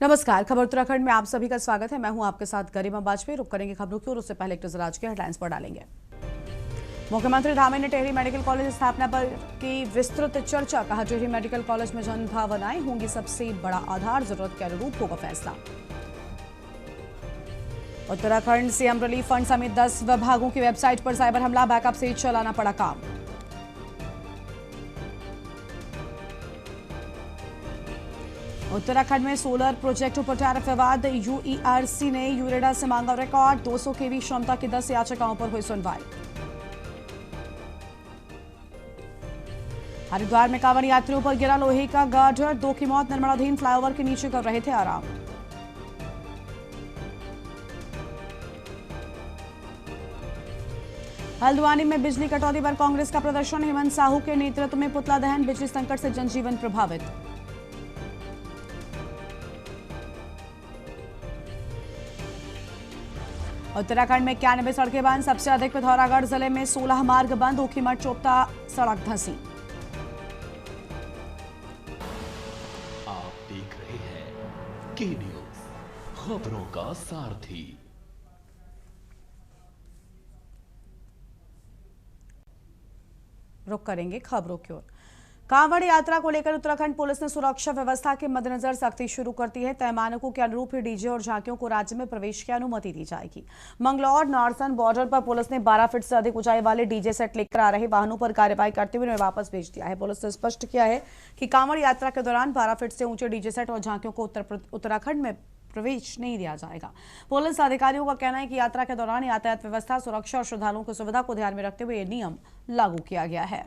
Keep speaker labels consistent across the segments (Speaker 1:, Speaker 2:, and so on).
Speaker 1: नमस्कार, खबर उत्तराखंड में आप सभी का स्वागत है। मैं हूं आपके साथ गरिमा वाजपेयी। रुक करेंगे खबरों की और उससे पहले एक नजर आज के हेडलाइंस पर डालेंगे। मुख्यमंत्री धामी ने टिहरी मेडिकल कॉलेज स्थापना पर की विस्तृत चर्चा। कहा, टिहरी मेडिकल कॉलेज में जन भावनाएं होंगी सबसे बड़ा आधार, जरूरत के अनुरूप होगा फैसला। उत्तराखंड सीएम रिलीफ फंड समेत 10 विभागों की वेबसाइट पर साइबर हमला, बैकअप से चलाना पड़ा काम। उत्तराखंड में सोलर प्रोजेक्टों पर टैरिफ विवाद, यूईआरसी ने यूरेडा से मांगा रिकॉर्ड। 200 केवी क्षमता की 10 याचिकाओं पर हुई सुनवाई। हरिद्वार में कांवड़ यात्रियों पर गिरा लोहे का गार्डर, 2 की मौत, निर्माणाधीन फ्लाईओवर के नीचे कर रहे थे आराम। हल्द्वानी में बिजली कटौती पर कांग्रेस का प्रदर्शन, हेमंत साहू के नेतृत्व में पुतला दहन, बिजली संकट से जनजीवन प्रभावित। उत्तराखंड में 91 सड़कें बंद, सबसे अधिक पिथौरागढ़ जिले में 16 मार्ग बंद, ऊखीमठ चोपता सड़क धंसी।
Speaker 2: आप देख रहे हैं के न्यूज, खबरों का सारथी।
Speaker 1: रुक करेंगे खबरों की ओर। कांवड़ यात्रा को लेकर उत्तराखंड पुलिस ने सुरक्षा व्यवस्था के मद्देनजर सख्ती शुरू कर दी है। तय मानकों के अनुरूप ही डीजे और झांकियों को राज्य में प्रवेश की अनुमति दी जाएगी। मंगलौर नारसन बॉर्डर पर पुलिस ने 12 फीट से अधिक ऊंचाई वाले डीजे सेट लेकर आ रहे वाहनों पर कार्रवाई करते हुए उन्हें वापस भेज दिया है। पुलिस ने स्पष्ट किया है कि कांवड़ यात्रा के दौरान 12 फीट से ऊंचे डीजे सेट और झांकियों को उत्तराखंड में प्रवेश नहीं दिया जाएगा। पुलिस अधिकारियों का कहना है कि यात्रा के दौरान यातायात व्यवस्था, सुरक्षा और श्रद्धालुओं की सुविधा को ध्यान में रखते हुए यह नियम लागू किया गया है।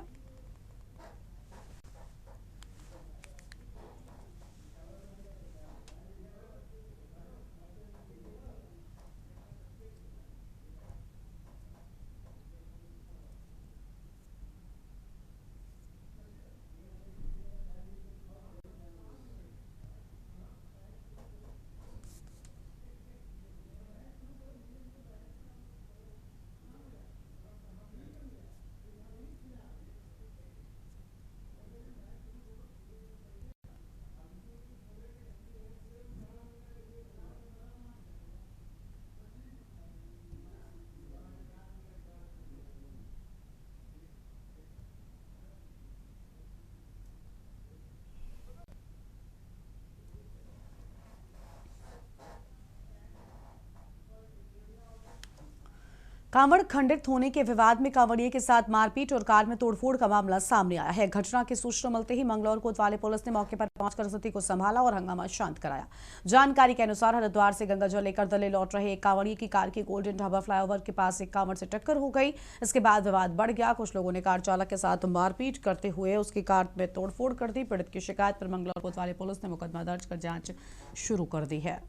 Speaker 1: कांवड़ खंडित होने के विवाद में कांवड़िए के साथ मारपीट और कार में तोड़फोड़ का मामला सामने आया है। घटना की सूचना मिलते ही मंगलौर कोतवाली पुलिस ने मौके पर पहुंचकर स्थिति को संभाला और हंगामा शांत कराया। जानकारी के अनुसार हरिद्वार से गंगाजल लेकर दले लौट रहे एक कांवड़िए की कार की गोल्डन ढाबा फ्लाईओवर के पास एक कांवड़ से टक्कर हो गई। इसके बाद विवाद बढ़ गया। कुछ लोगों ने कार चालक के साथ मारपीट करते हुए उसकी कार में तोड़फोड़ कर दी। पीड़ित की शिकायत पर मंगलौर कोतवाली पुलिस ने मुकदमा दर्ज कर जांच शुरू कर दी है।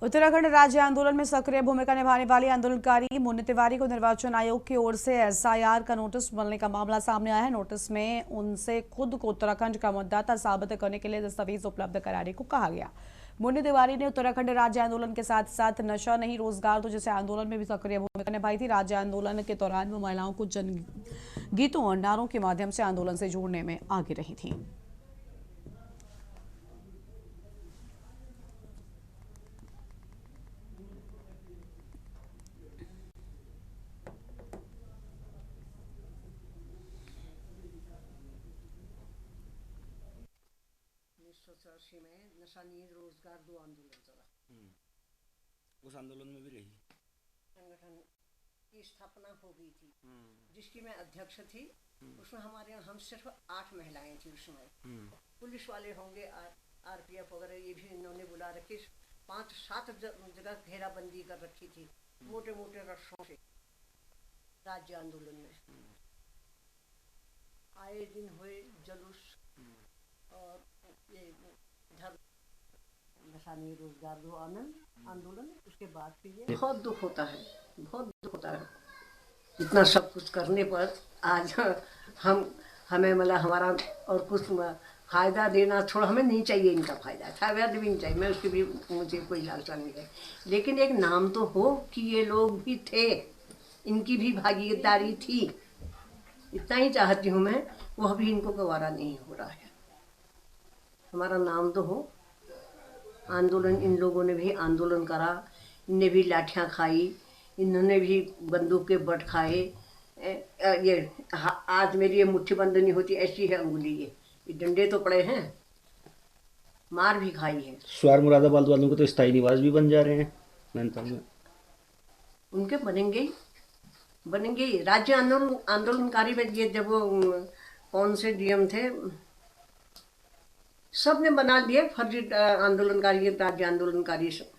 Speaker 1: उत्तराखंड राज्य आंदोलन में सक्रिय भूमिका निभाने वाली आंदोलनकारी मुन्नी तिवारी को निर्वाचन आयोग की ओर से एसआईआर का नोटिस मिलने का मामला सामने आया है। नोटिस में उनसे खुद को उत्तराखंड का मतदाता साबित करने के लिए दस्तावेज उपलब्ध कराने को कहा गया। मुन्नी तिवारी ने उत्तराखंड राज्य आंदोलन के साथ साथ नशा नहीं रोजगार तो जैसे आंदोलन में भी सक्रिय भूमिका निभाई थी। राज्य आंदोलन के दौरान वो महिलाओं को जन गीतों और नारों के माध्यम से आंदोलन से जोड़ने में आगे रही थी।
Speaker 3: 1984 में नशा नीति रोजगार 2 आंदोलन चला।
Speaker 4: उस आंदोलन में भी रही।
Speaker 3: संगठन की स्थापना हो गई थी जिसकी मैं अध्यक्ष थी। उसमें हमारे यहाँ हम सिर्फ 8 महिलाएं थी उस समय। पुलिस वाले होंगे, आरपीएफ वगैरह, ये भी इन्होंने बुला रखी। 5-7 जगह घेराबंदी कर रखी थी मोटे मोटे रस्सों से। राज्य आंदोलन में आए दिन हुए जुलूस और ये नशा नहीं रोजगार 2 आंदोलन। उसके बाद फिर ये बहुत दुख होता है, बहुत दुख होता है। इतना सब कुछ करने पर आज हमें मतलब हमारा और कुछ फायदा देना छोड़ा, हमें नहीं चाहिए इनका फायदा भी नहीं चाहिए। मैं उसकी भी, मुझे कोई लालसा नहीं है, लेकिन एक नाम तो हो कि ये लोग भी थे, इनकी भी भागीदारी थी। इतना ही चाहती हूँ मैं, वह भी इनको गवारा नहीं हो रहा है। हमारा नाम तो हो। आंदोलन, इन लोगों ने भी आंदोलन करा, इनने भी लाठियाँ खाई, इन्होंने भी बंदूक के बट खाए। ये आज मेरी ये मुट्ठी बंद नहीं होती, ऐसी है अंगुली। ये डंडे तो पड़े हैं, मार भी खाई है।
Speaker 4: स्वार मुरादाबाद वालों के तो स्थायी निवास भी बन जा रहे हैं नैनीताल में।
Speaker 3: उनके बनेंगे ही। राज्य आंदोलनकारी में ये जब वो कौन से डीएम थे, सब ने बना लिए फर्जी आंदोलनकारी, राज्य आंदोलनकारी सब।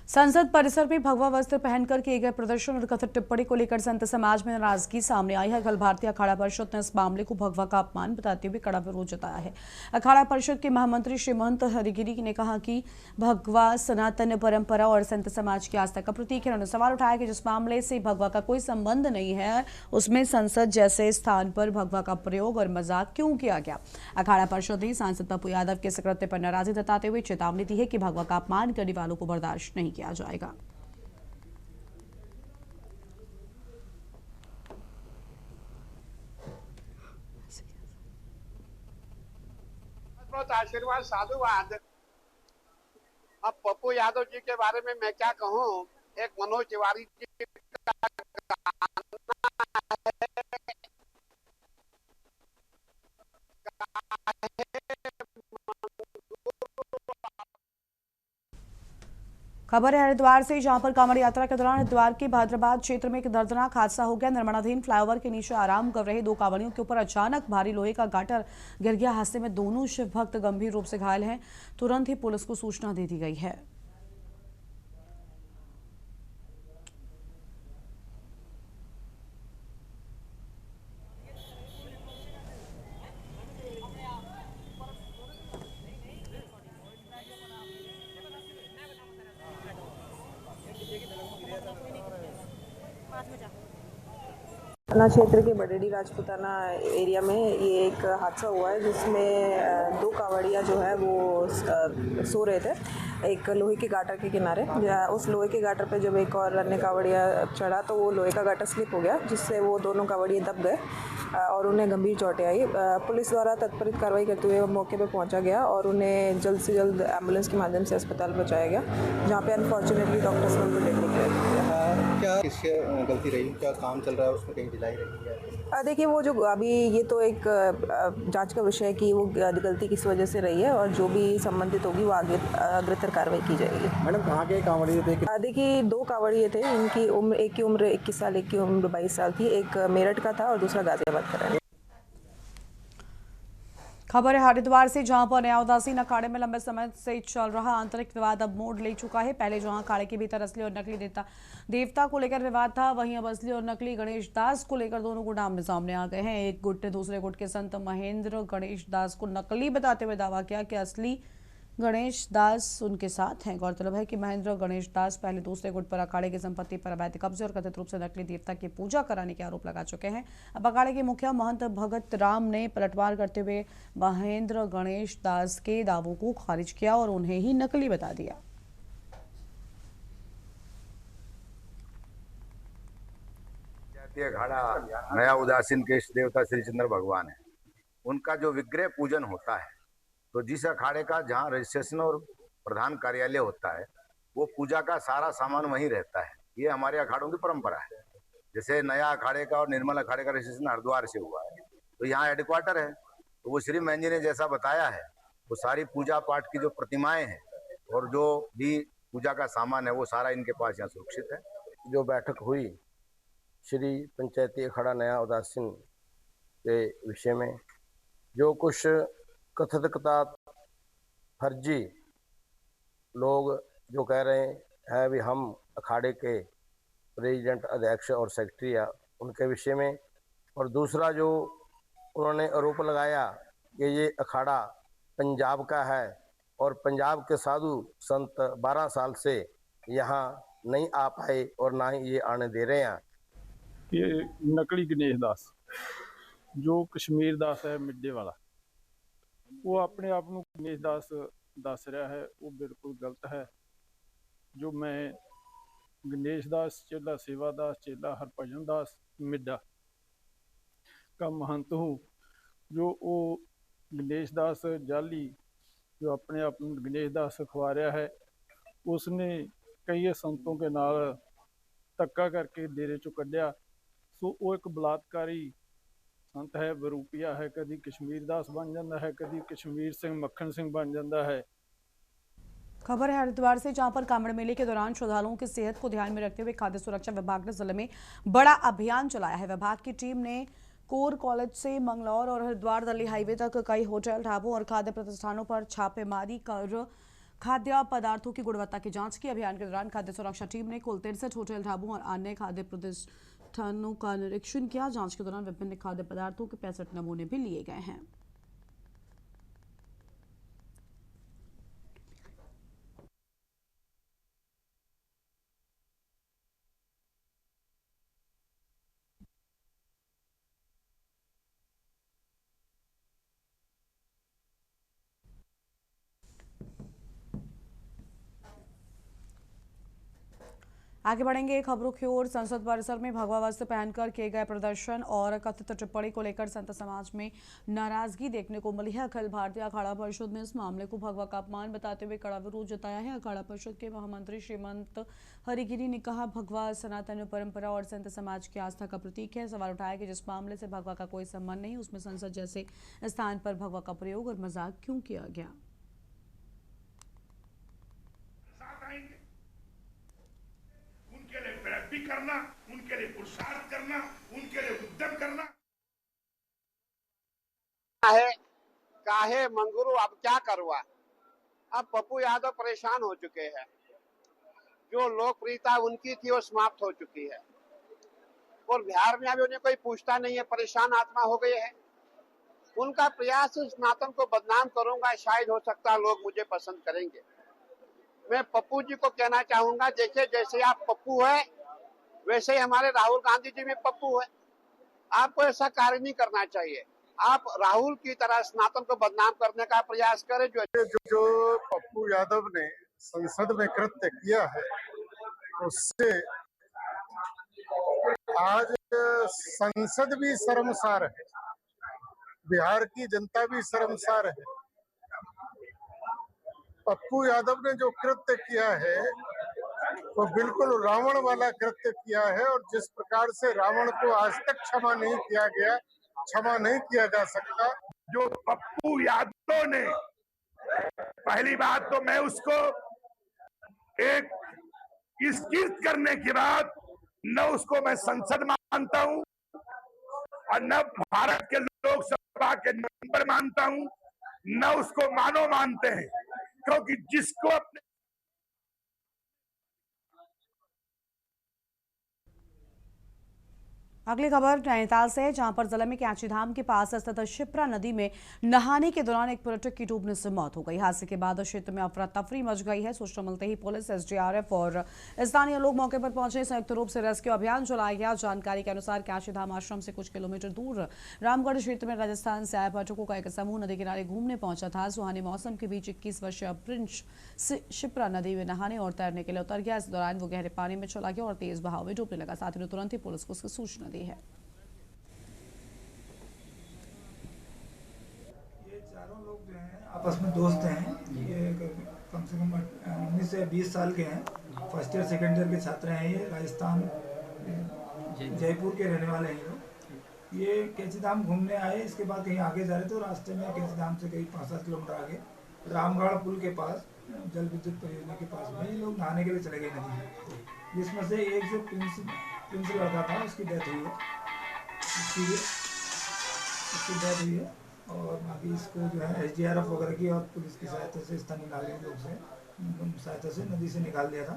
Speaker 1: संसद परिसर में भगवा वस्त्र पहनकर किए गए प्रदर्शन और कथित टिप्पणी को लेकर संत समाज में नाराजगी सामने आई है। कल भारतीय अखाड़ा परिषद ने इस मामले को भगवा का अपमान बताते हुए कड़ा विरोध जताया है। अखाड़ा परिषद के महामंत्री श्री महंत हरिगिरी ने कहा कि भगवा सनातन परंपरा और संत समाज की आस्था का प्रतीक है। उन्होंने सवाल उठाया कि जिस मामले से भगवा का कोई संबंध नहीं है, उसमें संसद जैसे स्थान पर भगवा का प्रयोग और मजाक क्यों किया गया। अखाड़ा परिषद ने सांसद पप्पू यादव के इस कृत्य पर नाराजगी जताते हुए चेतावनी दी है कि भगवा का अपमान करने वालों को बर्दाश्त नहीं किया जाएगा।
Speaker 5: बहुत आशीर्वाद साधुवाद। अब पप्पू यादव जी के बारे में मैं क्या कहूँ। एक मनोज तिवारी जी का
Speaker 1: खबर है हरिद्वार से, जहां पर कांवड़ यात्रा के दौरान हरिद्वार के भाद्राबाद क्षेत्र में एक दर्दनाक हादसा हो गया। निर्माणाधीन फ्लाईओवर के नीचे आराम कर रहे 2 कांवड़ियों के ऊपर अचानक भारी लोहे का गाटर गिर गया। हादसे में दोनों शिव भक्त गंभीर रूप से घायल हैं। तुरंत ही पुलिस को सूचना दे दी गई है।
Speaker 6: थाना क्षेत्र के बडेडी राजपुताना एरिया में ये एक हादसा हुआ है, जिसमें 2 कांवड़िया जो है वो सो रहे थे एक लोहे के गाटर के किनारे। उस लोहे के गाटर पे जब एक और अन्य कांवड़िया चढ़ा तो वो लोहे का गाटर स्लिप हो गया, जिससे वो दोनों कांवड़िया दब गए और उन्हें गंभीर चोटें आई। पुलिस द्वारा तत्परित कार्रवाई करते हुए मौके पर पहुंचा गया और उन्हें जल्द से जल्द एम्बुलेंस के माध्यम से अस्पताल पहुँचाया गया, जहाँ पे अनफॉर्चुनेटली डॉक्टर्स ने उनको डेथ डिक्लेयर।
Speaker 7: क्या किससे गलती रही, क्या काम चल रहा है उसमें कहीं ढिलाई रही है?
Speaker 6: देखिए, वो जो अभी ये तो एक जांच का विषय है कि वो गलती किस वजह से रही है, और जो भी संबंधित होगी वो आगे अग्रतर कार्रवाई की जाएगी।
Speaker 7: मैडम, कहाँ के कांवड़िए थे?
Speaker 6: देखिए, 2 कांवड़िए थे। इनकी उम्र, एक की उम्र 21 साल, एक की उम्र 22 साल थी। एक मेरठ का था और दूसरा गाजियाबाद का है।
Speaker 1: खबर है हरिद्वार से, जहां पर नया उदासीन अखाड़े में लंबे समय से चल रहा आंतरिक विवाद अब मोड़ ले चुका है। पहले जहां अखाड़े के भीतर असली और नकली देवता को लेकर विवाद था, वहीं अब असली और नकली गणेश दास को लेकर दोनों गुट आमने सामने आ गए हैं। एक गुट ने दूसरे गुट के संत महेंद्र गणेश दास को नकली बताते हुए दावा किया कि असली गणेश दास उनके साथ हैं। गौरतलब है कि महेंद्र गणेश दास पहले दूसरे गुट पर अखाड़े की संपत्ति पर अवैध कब्जे और कथित रूप से नकली देवता की पूजा कराने के आरोप लगा चुके हैं। अब अखाड़े के मुखिया महंत भगत राम ने पलटवार करते हुए महेंद्र गणेश दास के दावों को खारिज किया और उन्हें ही नकली बता दिया।
Speaker 8: अखाड़ा नया उदासीन के इष्ट देवता श्री चंद्र भगवान है। उनका जो विग्रह पूजन होता है, तो जिस अखाड़े का जहाँ रजिस्ट्रेशन और प्रधान कार्यालय होता है, वो पूजा का सारा सामान वहीं रहता है। ये हमारे अखाड़ों की परंपरा है। जैसे नया अखाड़े का और निर्मल अखाड़े का रजिस्ट्रेशन हरिद्वार से हुआ है, तो यहाँ हेडक्वार्टर है। तो वो श्री महंत जी ने जैसा बताया है, वो सारी पूजा पाठ की जो प्रतिमाएं हैं और जो भी पूजा का सामान है वो सारा इनके पास यहाँ सुरक्षित है।
Speaker 9: जो बैठक हुई श्री पंचायती अखाड़ा नया उदासीन के विषय में, जो कुछ कथित फर्जी लोग जो कह रहे हैं भी हम अखाड़े के प्रेसिडेंट, अध्यक्ष और सेक्रेटरी या उनके विषय में, और दूसरा जो उन्होंने आरोप लगाया कि ये अखाड़ा पंजाब का है और पंजाब के साधु संत 12 साल से यहाँ नहीं आ पाए और ना ही ये आने दे रहे हैं।
Speaker 10: ये नकली गणेश दास जो कश्मीर दास है मिड्डे वाला, वो अपने आप को गणेश दास दस रहा है, वो बिल्कुल गलत है। जो मैं गणेश दास चेला सेवा दास चेला हरभजन दास मिड्डा का महंत हूँ, जो वो गणेश दास जाली जो अपने आप गणेश दास खवा रहा है, उसने कई संतों के नाल धक्का करके डेरे चो कढ़िया। सो वो एक बलात्कारी संत है, बरूपिया है, कभी कश्मीर दास बन जाता है, कभी कश्मीर सिंह मक्खन सिंह बन जाता है।
Speaker 1: खबर है हरिद्वार से, जहां पर कांवड़ मेले के दौरान श्रद्धालुओं की सेहत को ध्यान में रखते हुए खाद्य सुरक्षा विभाग ने जिले में बड़ा अभियान चलाया है। विभाग की टीम ने कोर कॉलेज से मंगलौर और हरिद्वार दिल्ली हाईवे तक कई होटल, ढाबों और खाद्य प्रतिष्ठानों पर छापेमारी कर खाद्य पदार्थों की गुणवत्ता की जांच की। अभियान के दौरान खाद्य सुरक्षा टीम ने कुल 63 होटल, ढाबों और अन्य खाद्य प्रतिष्ठानों का निरीक्षण किया। जांच के दौरान विभिन्न खाद्य पदार्थों के 65 नमूने भी लिए गए हैं। आगे बढ़ेंगे खबरों की ओर। संसद परिसर में भगवा वस्त्र पहनकर किए गए प्रदर्शन और कथित टिप्पणी को लेकर संत समाज में नाराजगी देखने को मिली है। अखिल भारतीय अखाड़ा परिषद ने इस मामले को भगवा का अपमान बताते हुए कड़ा विरोध जताया है। अखाड़ा परिषद के महामंत्री श्रीमंत हरिगिरी ने कहा, भगवा सनातन परंपरा और संत समाज की आस्था का प्रतीक है। सवाल उठाया कि जिस मामले से भगवा का कोई संबंध नहीं, उसमें संसद जैसे स्थान पर भगवा का प्रयोग और मजाक क्यों किया गया।
Speaker 11: उनके लिए प्रयत्न करना, उनके लिए पुरुषार्थ करना, उनके लिए उद्यम करना
Speaker 5: है। काहे मंगरू अब क्या करवा। अब पप्पू यादव परेशान हो चुके हैं। जो लोकप्रियता उनकी थी वो समाप्त हो चुकी है और बिहार में अभी उन्हें कोई पूछता नहीं है, परेशान आत्मा हो गए हैं। उनका प्रयास सनातन को बदनाम करूंगा, शायद हो सकता है लोग मुझे पसंद करेंगे। मैं पप्पू जी को कहना चाहूंगा, देखिए जैसे आप पप्पू है वैसे ही हमारे राहुल गांधी जी में पप्पू है। आपको ऐसा कार्य नहीं करना चाहिए। आप राहुल की तरह सनातन को बदनाम करने का प्रयास करें।
Speaker 12: जो पप्पू यादव ने संसद में कृत्य किया है, उससे आज संसद भी शर्मसार है, बिहार की जनता भी शर्मसार है। पप्पू यादव ने जो कृत्य किया है वो बिल्कुल रावण वाला कृत्य किया है और जिस प्रकार से रावण को आज तक क्षमा नहीं किया गया, क्षमा नहीं किया जा सकता।
Speaker 11: जो पप्पू यादव ने, पहली बात तो मैं उसको एक इस कीर्त करने के बाद न उसको मैं संसद मानता हूं और न भारत के लोकसभा के मेंबर मानता हूं, न उसको मानो मानते हैं, क्योंकि जिसको अपने
Speaker 1: अगली खबर नैनीताल से है, जहां पर जिले में कैंची धाम के पास स्थित शिप्रा नदी में नहाने के दौरान एक पर्यटक की डूबने से मौत हो गई। हादसे के बाद क्षेत्र में अफरा तफरी मच गई है। सूचना मिलते ही पुलिस, एसडीआरएफ और स्थानीय लोग मौके पर पहुंचे। संयुक्त रूप से रेस्क्यू अभियान चलाया गया। जानकारी के अनुसार कैंची धाम आश्रम से कुछ किलोमीटर दूर रामगढ़ क्षेत्र में राजस्थान से आए पर्यटकों का एक समूह नदी किनारे घूमने पहुंचा था। सुहाने मौसम के बीच 21 वर्षीय प्रिंस शिप्रा नदी में नहाने और तैरने के लिए उतर गया। इस दौरान वो गहरे पानी में चला गया और तेज बहाव में डूबने लगा। साथ ही तुरंत ही पुलिस को उसकी सूचना दी है।
Speaker 13: ये चारों लोग जो हैं आपस में दोस्त हैं। ये कम से कम 19 से 20 साल के हैं। फर्स्ट ईयर सेकेंड ईयर के छात्र हैं। ये राजस्थान जयपुर के रहने वाले हैं। ये कैंची धाम घूमने आए, इसके बाद कहीं आगे जा रहे थे और रास्ते में कैंची धाम से कहीं 5-7 किलोमीटर आगे रामगढ़ पुल के पास जल विद्युत परियोजना के पास में ये लोग नहाने के लिए चले गए नदी में, जिसमें से एक जो प्रिंस लड़का था उसकी डेथ हुई है, उसकी डेथ हुई है। और बाकी इसको जो है SDRF वगैरह की और पुलिस की सहायता से, स्थानीय नागरिक लोग से सहायता से नदी से निकाल दिया था।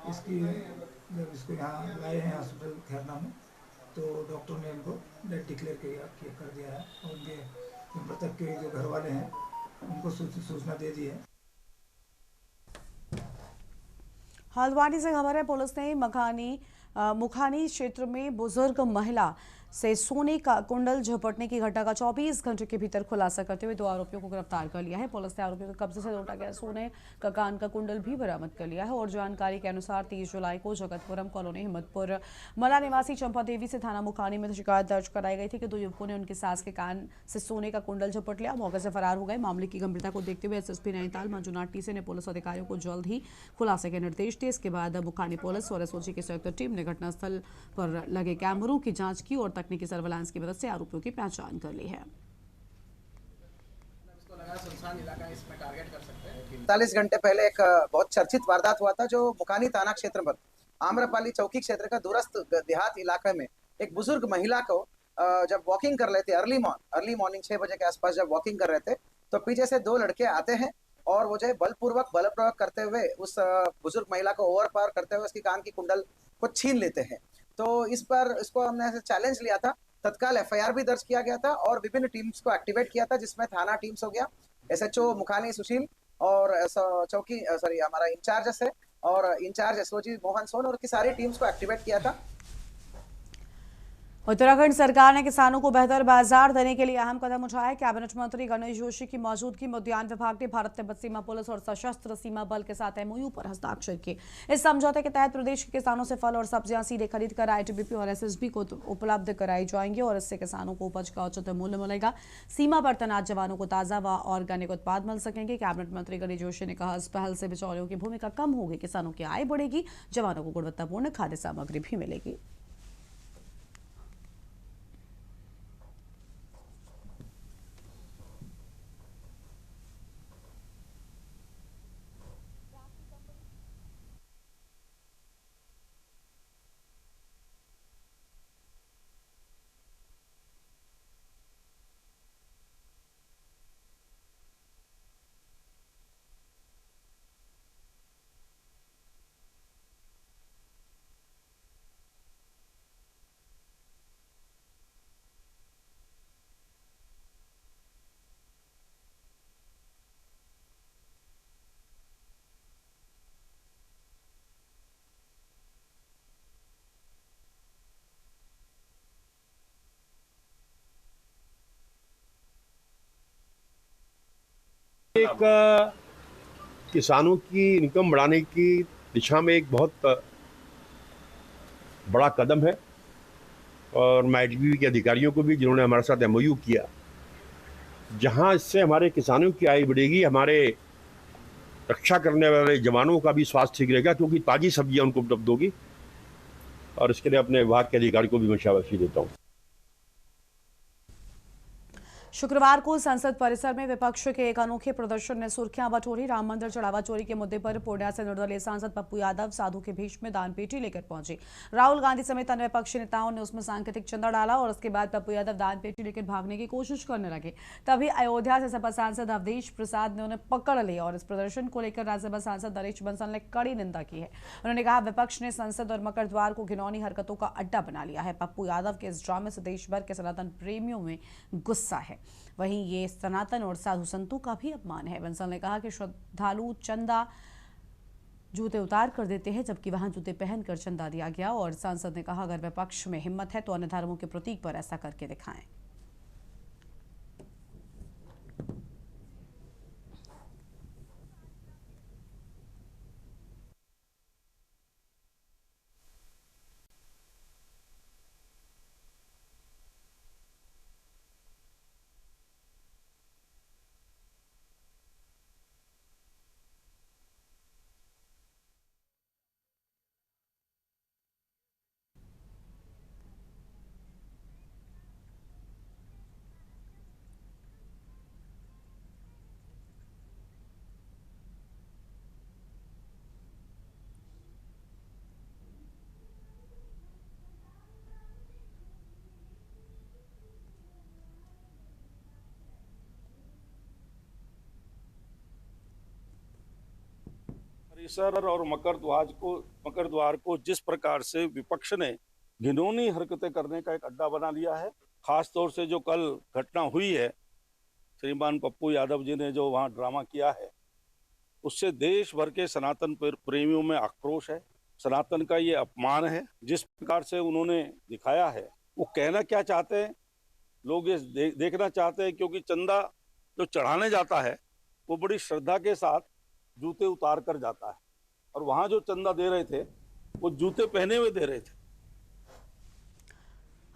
Speaker 13: इसकी जब इसको यहाँ लाए हैं हॉस्पिटल खैरना में, तो डॉक्टर ने इनको डेथ डिक्लेयर कर दिया है और उनके मृतक के जो घर वाले हैं उनको सूचना दे दी है।
Speaker 1: हल्द्वानी से खबर है, पुलिस ने मुखानी क्षेत्र में बुजुर्ग महिला से सोने का कुंडल झपटने की घटना का 24 घंटे के भीतर खुलासा करते हुए 2 आरोपियों को गिरफ्तार कर लिया है। पुलिस ने आरोपियों के कब्जे से लौटा गया सोने का कान का कुंडल भी बरामद कर लिया है और जानकारी के अनुसार 30 जुलाई को जगतपुरम कॉलोनी हिम्मतपुर मला निवासी चंपा देवी से थाना मुखानी में शिकायत दर्ज कराई गई थी कि 2 युवकों ने उनकी सास के कान से सोने का कुंडल झपट लिया, मौके से फरार हो गए। मामले की गंभीरता को देखते हुए SSP नैनीताल मंजुनाथ टीसे ने पुलिस अधिकारियों को जल्द ही खुलासे के निर्देश दिए। इसके बाद मुखानी पुलिस और SOG की संयुक्त टीम ने घटनास्थल पर लगे कैमरों की जांच की और तकनीकी सर्विलांस की मदद से आरोपियों की पहचान कर ली है।
Speaker 14: 45 घंटे पहले एक बहुत चर्चित वारदात हुआ था, जो मुखानी थाना क्षेत्र पर आम्रपाली चौकी क्षेत्र का दूरस्थ देहात इलाके में एक बुजुर्ग महिला को जब वॉकिंग कर रहे थे, अर्ली मॉर्निंग 6 बजे के आसपास जब वॉकिंग कर रहे थे, तो पीछे से 2 लड़के आते हैं और वो जो है बल प्रयोग करते हुए उस बुजुर्ग महिला को ओवरपावर करते हुए उसकी कान की कुंडल को छीन लेते हैं। तो इसको हमने ऐसे चैलेंज लिया था, तत्काल FIR भी दर्ज किया गया था और विभिन्न टीम्स को एक्टिवेट किया था, जिसमें थाना टीम्स हो गया, SHO मुखानी सुशील और हमारा इंचार्ज है और इंचार्ज SOG मोहन सोन और की सारी टीम्स को एक्टिवेट किया था।
Speaker 1: उत्तराखंड सरकार ने किसानों को बेहतर बाजार देने के लिए अहम कदम उठाया। कैबिनेट मंत्री गणेश जोशी की मौजूदगी में उद्यान विभाग ने भारत तिब्बत सीमा पुलिस और सशस्त्र सीमा बल के साथ MOU पर हस्ताक्षर किए। इस समझौते के तहत प्रदेश के किसानों से फल और सब्जियां सीधे खरीद कर ITBP और SSB को उपलब्ध कराई जाएंगी और इससे किसानों को उपज का उचित मूल्य मिलेगा। सीमा पर तैनात जवानों को ताजा व ऑर्गेनिक उत्पाद मिल सकेंगे। कैबिनेट मंत्री गणेश जोशी ने कहा, इस पहल से बिचौलियों की भूमिका कम होगी, किसानों की आय बढ़ेगी, जवानों को गुणवत्तापूर्ण खाद्य सामग्री भी मिलेगी।
Speaker 15: एक किसानों की इनकम बढ़ाने की दिशा में एक बहुत बड़ा कदम है और मैं ITBP के अधिकारियों को भी, जिन्होंने हमारे साथ MOU किया, जहां इससे हमारे किसानों की आय बढ़ेगी, हमारे रक्षा करने वाले जवानों का भी स्वास्थ्य ठीक रहेगा, क्योंकि ताज़ी सब्जियां उनको उपलब्ध होगी। और इसके लिए अपने विभाग के अधिकारी को भी मैं शाबाशी देता हूँ।
Speaker 1: शुक्रवार को संसद परिसर में विपक्ष के एक अनोखे प्रदर्शन ने सुर्खियां बटोरी। राम मंदिर चढ़ावा चोरी के मुद्दे पर पूर्णिया से निर्दलीय सांसद पप्पू यादव साधु के भेष में दान पेटी लेकर पहुंचे। राहुल गांधी समेत अन्य विपक्षी नेताओं ने उसमें सांकेतिक चंदा डाला और उसके बाद पप्पू यादव दान पेटी लेकर भागने की कोशिश करने लगे। तभी अयोध्या से सपा सांसद अवधेश प्रसाद ने उन्हें पकड़ लिया और इस प्रदर्शन को लेकर राज्यसभा सांसद नरेश बंसल ने कड़ी निंदा की है। उन्होंने कहा, विपक्ष ने संसद और मकर द्वार को घिनौनी हरकतों का अड्डा बना लिया है। पप्पू यादव के इस ड्रामे से देश भर के सनातन प्रेमियों में गुस्सा है। वहीं ये सनातन और साधु संतों का भी अपमान है। बंसल ने कहा कि श्रद्धालु चंदा जूते उतार कर देते हैं, जबकि वहां जूते पहनकर चंदा दिया गया। और सांसद ने कहा, अगर विपक्ष में हिम्मत है तो अन्य धर्मों के प्रतीक पर ऐसा करके दिखाएं।
Speaker 10: परिसर और मकर द्वार को जिस प्रकार से विपक्ष ने घिनौनी हरकतें करने का एक अड्डा बना लिया है, खास तौर से जो कल घटना हुई है, श्रीमान पप्पू यादव जी ने जो वहां ड्रामा किया है, उससे देश भर के सनातन प्रेमियों में आक्रोश है। सनातन का ये अपमान है। जिस प्रकार से उन्होंने दिखाया है, वो कहना क्या चाहते हैं, लोग ये देखना चाहते हैं, क्योंकि चंदा जो चढ़ाने जाता है वो बड़ी श्रद्धा के साथ जूते उतार कर जाता है, और वहां जो चंदा दे रहे थे वो जूते पहने हुए दे रहे थे।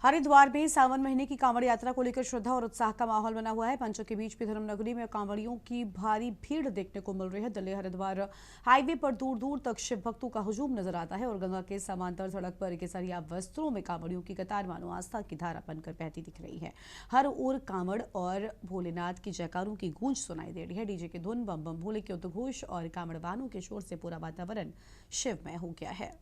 Speaker 1: हरिद्वार में सावन महीने की कांवड़ यात्रा को लेकर श्रद्धा और उत्साह का माहौल बना हुआ है। पंचों के बीच भी धर्मनगरी में कांवड़ियों की भारी भीड़ देखने को मिल रही है। दिल्ली हरिद्वार हाईवे पर दूर दूर तक शिव भक्तों का हुजूम नजर आता है और गंगा के समांतर सड़क पर केसरिया वस्त्रों में कांवड़ियों की कतार मानो आस्था की धारा बनकर बहती दिख रही है। हर ओर कांवड़ और भोलेनाथ की जयकारों की गूंज सुनाई दे रही है। डीजे की धुन, बम बम भोले के उद्घोष और कांवड़बानों के शोर से पूरा वातावरण शिवमय हो गया है।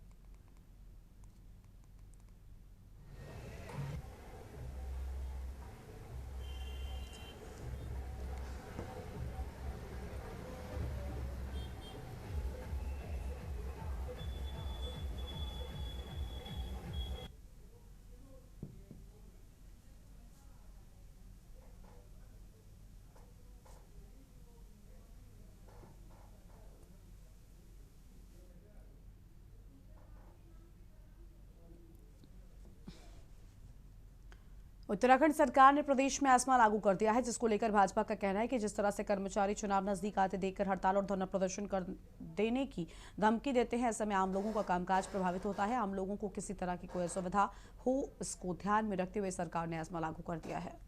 Speaker 1: उत्तराखंड सरकार ने प्रदेश में एस्मा लागू कर दिया है, जिसको लेकर भाजपा का कहना है कि जिस तरह से कर्मचारी चुनाव नजदीक आते देखकर हड़ताल और धरना प्रदर्शन कर देने की धमकी देते हैं, ऐसे में आम लोगों का कामकाज प्रभावित होता है। आम लोगों को किसी तरह की कोई असुविधा हो, इसको ध्यान में रखते हुए सरकार ने एस्मा लागू कर दिया है।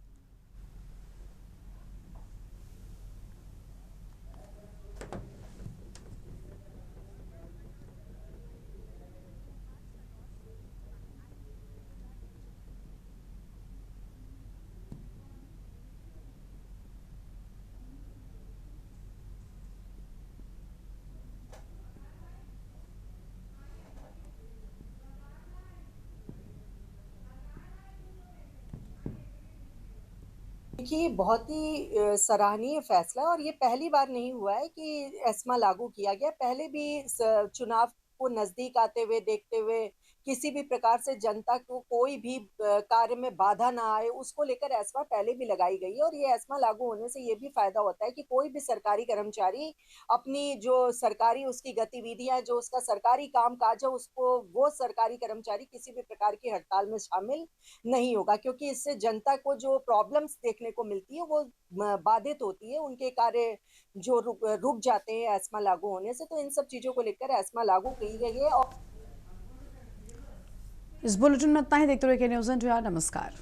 Speaker 16: देखिए, बहुत ही सराहनीय फैसला, और ये पहली बार नहीं हुआ है कि एस्मा लागू किया गया। पहले भी चुनाव को नजदीक आते हुए देखते हुए किसी भी प्रकार से जनता को कोई भी कार्य में बाधा ना आए, उसको लेकर एस्मा पहले भी लगाई गई है। और ये एस्मा लागू होने से ये भी फायदा होता है कि कोई भी सरकारी कर्मचारी अपनी जो सरकारी उसकी गतिविधियां, जो उसका सरकारी काम काज है, उसको वो सरकारी कर्मचारी किसी भी प्रकार की हड़ताल में शामिल नहीं होगा, क्योंकि इससे जनता को जो प्रॉब्लम्स देखने को मिलती है वो बाधित होती है, उनके कार्य जो रुक जाते हैं एस्मा लागू होने से। तो इन सब चीजों को लेकर एस्मा लागू की गई है। और
Speaker 1: इस बुलेटिन में इतना ही। देखते रहिए के न्यूज़ इंडिया। नमस्कार।